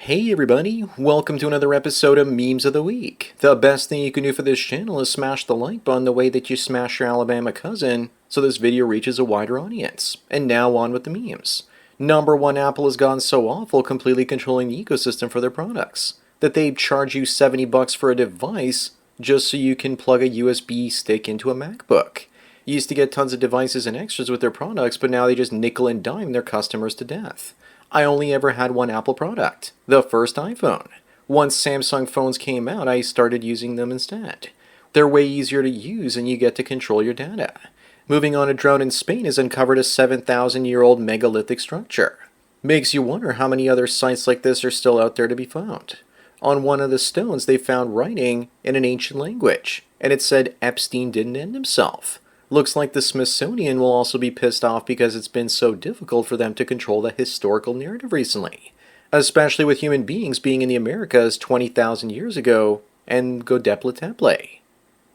Hey everybody, welcome to another episode of Memes of the Week. The best thing you can do for this channel is smash the like button the way that you smash your Alabama cousin so this video reaches a wider audience. And now on with the memes. Number one, Apple has gone so awful completely controlling the ecosystem for their products that they charge you 70 bucks for a device just so you can plug a USB stick into a MacBook. You used to get tons of devices and extras with their products, but now they just nickel and dime their customers to death. I only ever had one Apple product, the first iPhone. Once Samsung phones came out, I started using them instead. They're way easier to use and you get to control your data. Moving on, a drone in Spain has uncovered a 7,000-year-old megalithic structure. Makes you wonder how many other sites like this are still out there to be found. On one of the stones, they found writing in an ancient language, and it said Epstein didn't end himself. Looks like the Smithsonian will also be pissed off because it's been so difficult for them to control the historical narrative recently, especially with human beings being in the Americas 20,000 years ago and Godepla Teple.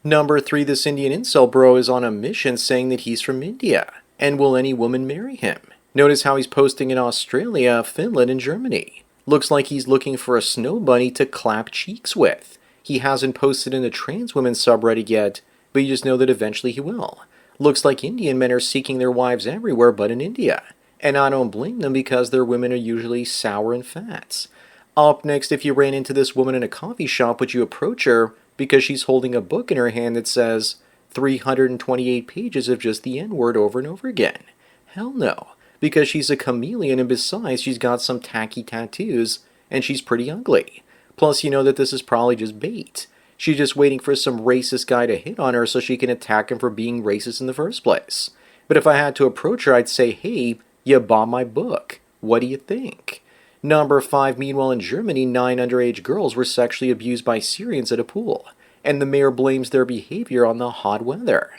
Number 3, this Indian incel bro is on a mission saying that he's from India, and will any woman marry him? Notice how he's posting in Australia, Finland, and Germany. Looks like he's looking for a snow bunny to clap cheeks with. He hasn't posted in the trans women subreddit yet, but you just know that eventually he will. Looks like Indian men are seeking their wives everywhere but in India. And I don't blame them because their women are usually sour and fat. Up next, if you ran into this woman in a coffee shop, would you approach her because she's holding a book in her hand that says 328 pages of just the N-word over and over again? Hell no, because she's a chameleon and besides she's got some tacky tattoos and she's pretty ugly. Plus you know that this is probably just bait. She's just waiting for some racist guy to hit on her so she can attack him for being racist in the first place. But if I had to approach her, I'd say, hey, you bought my book. What do you think? Number 5, meanwhile in Germany, 9 underage girls were sexually abused by Syrians at a pool, and the mayor blames their behavior on the hot weather.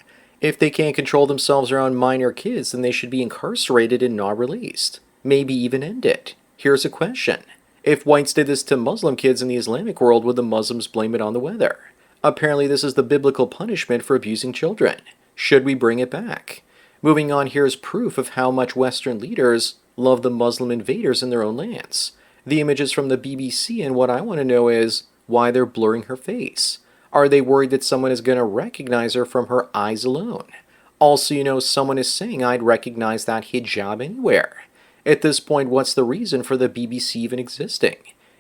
If they can't control themselves around minor kids, then they should be incarcerated and not released. Maybe even ended. Here's a question. If whites did this to Muslim kids in the Islamic world, would the Muslims blame it on the weather? Apparently this is the biblical punishment for abusing children. Should we bring it back? Moving on, here's proof of how much Western leaders love the Muslim invaders in their own lands. The images from the BBC, and what I want to know is why they're blurring her face. Are they worried that someone is going to recognize her from her eyes alone? Also, you know, someone is saying I'd recognize that hijab anywhere. At this point, what's the reason for the BBC even existing?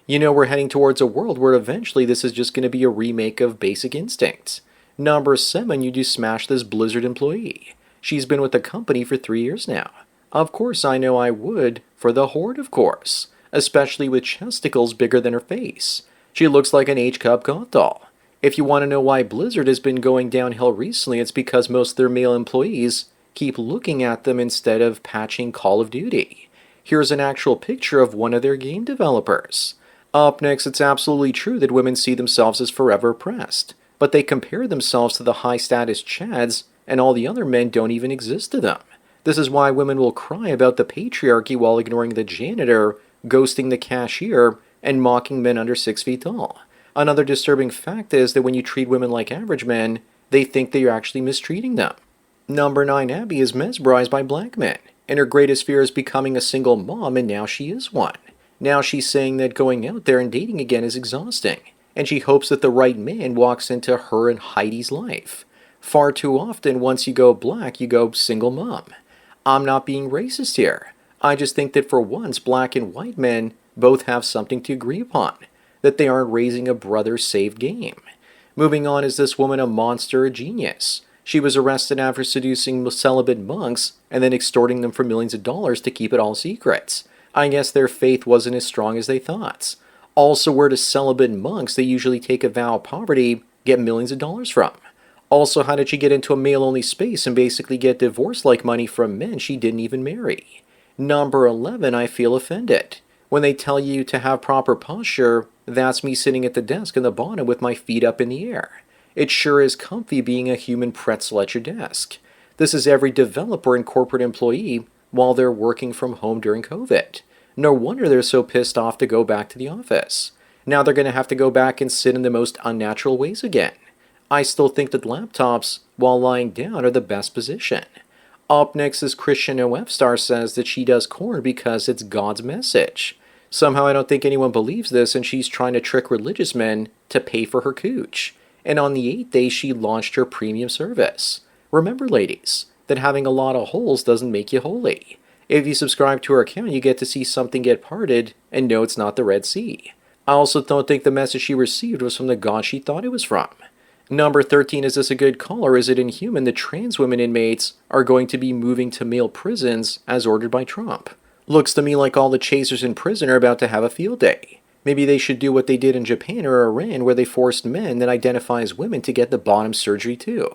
You know, we're heading towards a world where eventually this is just going to be a remake of Basic Instinct. Number 7, you do smash this Blizzard employee. She's been with the company for 3 years now. Of course, I know I would, for the Horde, of course. Especially with chesticles bigger than her face. She looks like an H-Cup goth doll. If you want to know why Blizzard has been going downhill recently, it's because most of their male employees keep looking at them instead of patching Call of Duty. Here's an actual picture of one of their game developers. Up next, it's absolutely true that women see themselves as forever oppressed, but they compare themselves to the high-status chads, and all the other men don't even exist to them. This is why women will cry about the patriarchy while ignoring the janitor, ghosting the cashier, and mocking men under 6 feet tall. Another disturbing fact is that when you treat women like average men, they think that you're actually mistreating them. Number 9, Abby is mesmerized by black men, and her greatest fear is becoming a single mom, and now she is one. Now she's saying that going out there and dating again is exhausting, and she hopes that the right man walks into her and Heidi's life. Far too often, once you go black, you go single mom. I'm not being racist here. I just think that for once, black and white men both have something to agree upon, that they aren't raising a brother-saved game. Moving on, is this woman a monster or a genius? She was arrested after seducing celibate monks and then extorting them for millions of dollars to keep it all secrets. I guess their faith wasn't as strong as they thought. Also, where do celibate monks they usually take a vow of poverty get millions of dollars from? Also, how did she get into a male-only space and basically get divorce-like money from men she didn't even marry? Number 11, I feel offended. When they tell you to have proper posture, that's me sitting at the desk in the bottom with my feet up in the air. It sure is comfy being a human pretzel at your desk. This is every developer and corporate employee while they're working from home during COVID. No wonder they're so pissed off to go back to the office. Now they're going to have to go back and sit in the most unnatural ways again. I still think that laptops, while lying down, are the best position. Up next is Christian OF Star says that she does corn because it's God's message. Somehow I don't think anyone believes this, and she's trying to trick religious men to pay for her cooch. And on the 8th day, she launched her premium service. Remember, ladies, that having a lot of holes doesn't make you holy. If you subscribe to her account, you get to see something get parted, and no, it's not the Red Sea. I also don't think the message she received was from the God she thought it was from. Number 13, is this a good call, or is it inhuman that trans women inmates are going to be moving to male prisons as ordered by Trump? Looks to me like all the chasers in prison are about to have a field day. Maybe they should do what they did in Japan or Iran, where they forced men that identify as women to get the bottom surgery too.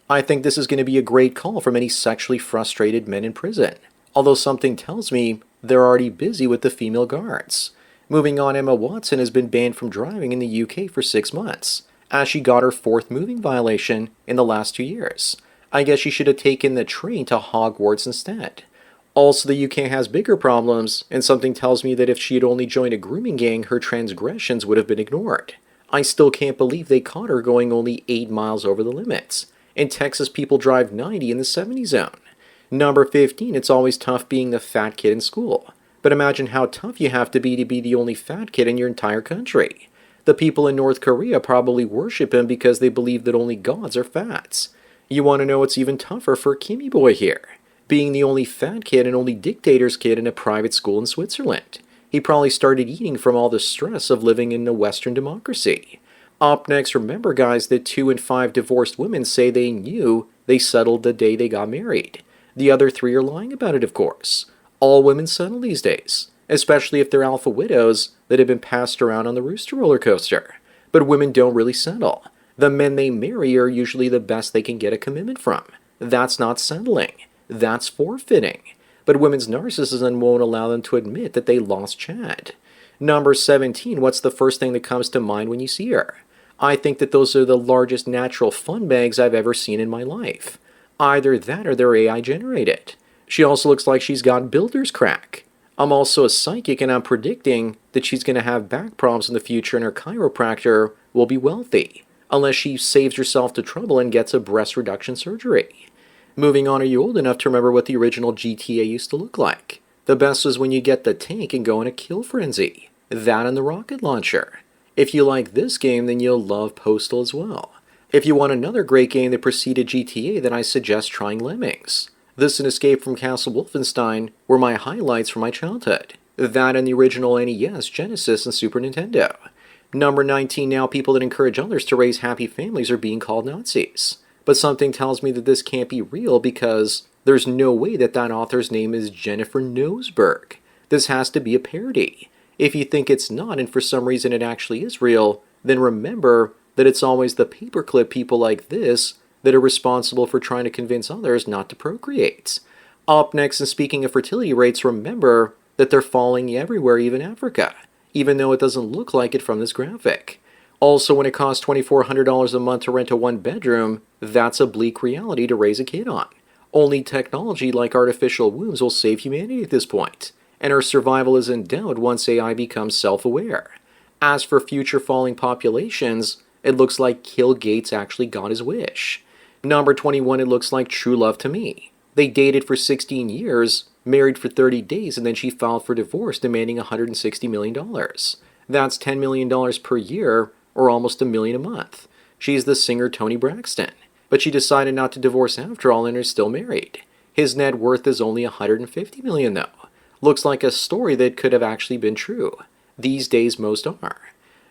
I think this is going to be a great call for many sexually frustrated men in prison, although something tells me they're already busy with the female guards. Moving on, Emma Watson has been banned from driving in the UK for 6 months, as she got her 4th moving violation in the last 2 years. I guess she should have taken the train to Hogwarts instead. Also, the UK has bigger problems, and something tells me that if she had only joined a grooming gang, her transgressions would have been ignored. I still can't believe they caught her going only 8 miles over the limits. In Texas, people drive 90 in the 70 zone. Number 15, it's always tough being the fat kid in school. But imagine how tough you have to be the only fat kid in your entire country. The people in North Korea probably worship him because they believe that only gods are fats. You want to know what's even tougher for Kimmy Boy here? Being the only fat kid and only dictator's kid in a private school in Switzerland. He probably started eating from all the stress of living in a Western democracy. Up next, remember guys that 2 in 5 divorced women say they knew they settled the day they got married. The other 3 are lying about it, of course. All women settle these days, especially if they're alpha widows that have been passed around on the rooster roller coaster. But women don't really settle. The men they marry are usually the best they can get a commitment from. That's not settling. That's forfeiting. But women's narcissism won't allow them to admit that they lost Chad. Number 17, what's the first thing that comes to mind when you see her? I think that those are the largest natural fun bags I've ever seen in my life. Either that or they're AI generated. She also looks like she's got builder's crack. I'm also a psychic, and I'm predicting that she's going to have back problems in the future and her chiropractor will be wealthy, unless she saves herself to trouble and gets a breast reduction surgery. Moving on, are you old enough to remember what the original GTA used to look like? The best was when you get the tank and go in a kill frenzy. That and the rocket launcher. If you like this game, then you'll love Postal as well. If you want another great game that preceded GTA, then I suggest trying Lemmings. This and Escape from Castle Wolfenstein were my highlights from my childhood. That and the original NES, Genesis, and Super Nintendo. Number 19, now people that encourage others to raise happy families are being called Nazis. But something tells me that this can't be real because there's no way that author's name is Jennifer Nosberg. This has to be a parody. If you think it's not and for some reason it actually is real, then remember that it's always the paperclip people like this that are responsible for trying to convince others not to procreate. Up next, and speaking of fertility rates, remember that they're falling everywhere, even Africa, even though it doesn't look like it from this graphic. Also, when it costs $2,400 a month to rent a 1-bedroom, that's a bleak reality to raise a kid on. Only technology like artificial wombs will save humanity at this point, and our survival is in doubt once AI becomes self-aware. As for future falling populations, it looks like Bill Gates actually got his wish. Number 21, it looks like true love to me. They dated for 16 years, married for 30 days, and then she filed for divorce demanding $160 million. That's $10 million per year, or almost $1 million a month. She's the singer Toni Braxton, but she decided not to divorce after all and is still married. His net worth is only $150 million though. Looks like a story that could have actually been true. These days most are.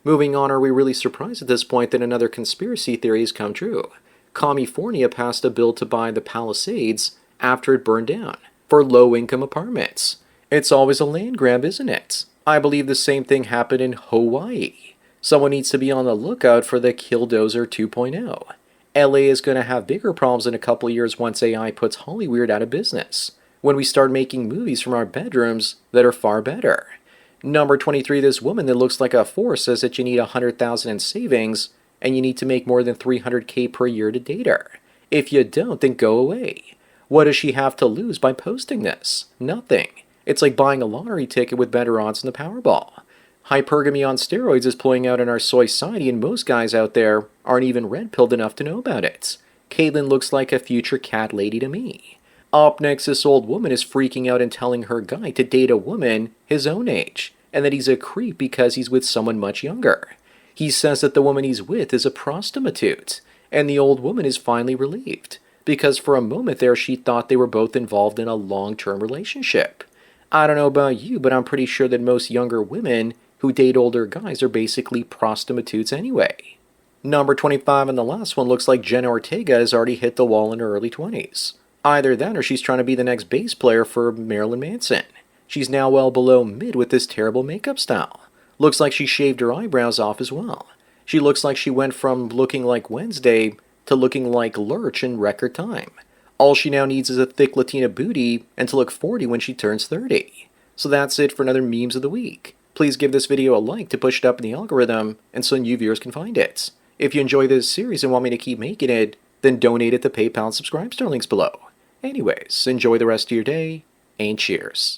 Moving on, are we really surprised at this point that another conspiracy theory has come true? California passed a bill to buy the Palisades after it burned down for low-income apartments. It's always a land grab, isn't it? I believe the same thing happened in Hawaii. Someone needs to be on the lookout for the Killdozer 2.0. LA is going to have bigger problems in a couple years once AI puts Hollywood out of business, when we start making movies from our bedrooms that are far better. Number 23, this woman that looks like a 4 says that you need $100,000 in savings and you need to make more than $300K per year to date her. If you don't, then go away. What does she have to lose by posting this? Nothing. It's like buying a lottery ticket with better odds than the Powerball. Hypergamy on steroids is playing out in our society, and most guys out there aren't even red-pilled enough to know about it. Caitlyn looks like a future cat lady to me. Up next, this old woman is freaking out and telling her guy to date a woman his own age. and that he's a creep because he's with someone much younger. He says that the woman he's with is a prostitute, and the old woman is finally relieved, because for a moment there she thought they were both involved in a long-term relationship. I don't know about you, but I'm pretty sure that most younger women who date older guys are basically prostitutes anyway. Number 25 and the last one looks like Jenna Ortega has already hit the wall in her early 20s. Either that or she's trying to be the next bass player for Marilyn Manson. She's now well below mid with this terrible makeup style. Looks like she shaved her eyebrows off as well. She looks like she went from looking like Wednesday to looking like Lurch in record time. All she now needs is a thick Latina booty and to look 40 when she turns 30. So that's it for another Memes of the Week. Please give this video a like to push it up in the algorithm and so new viewers can find it. If you enjoy this series and want me to keep making it, then donate it to PayPal and subscribe to our links below. Anyways, enjoy the rest of your day, and cheers.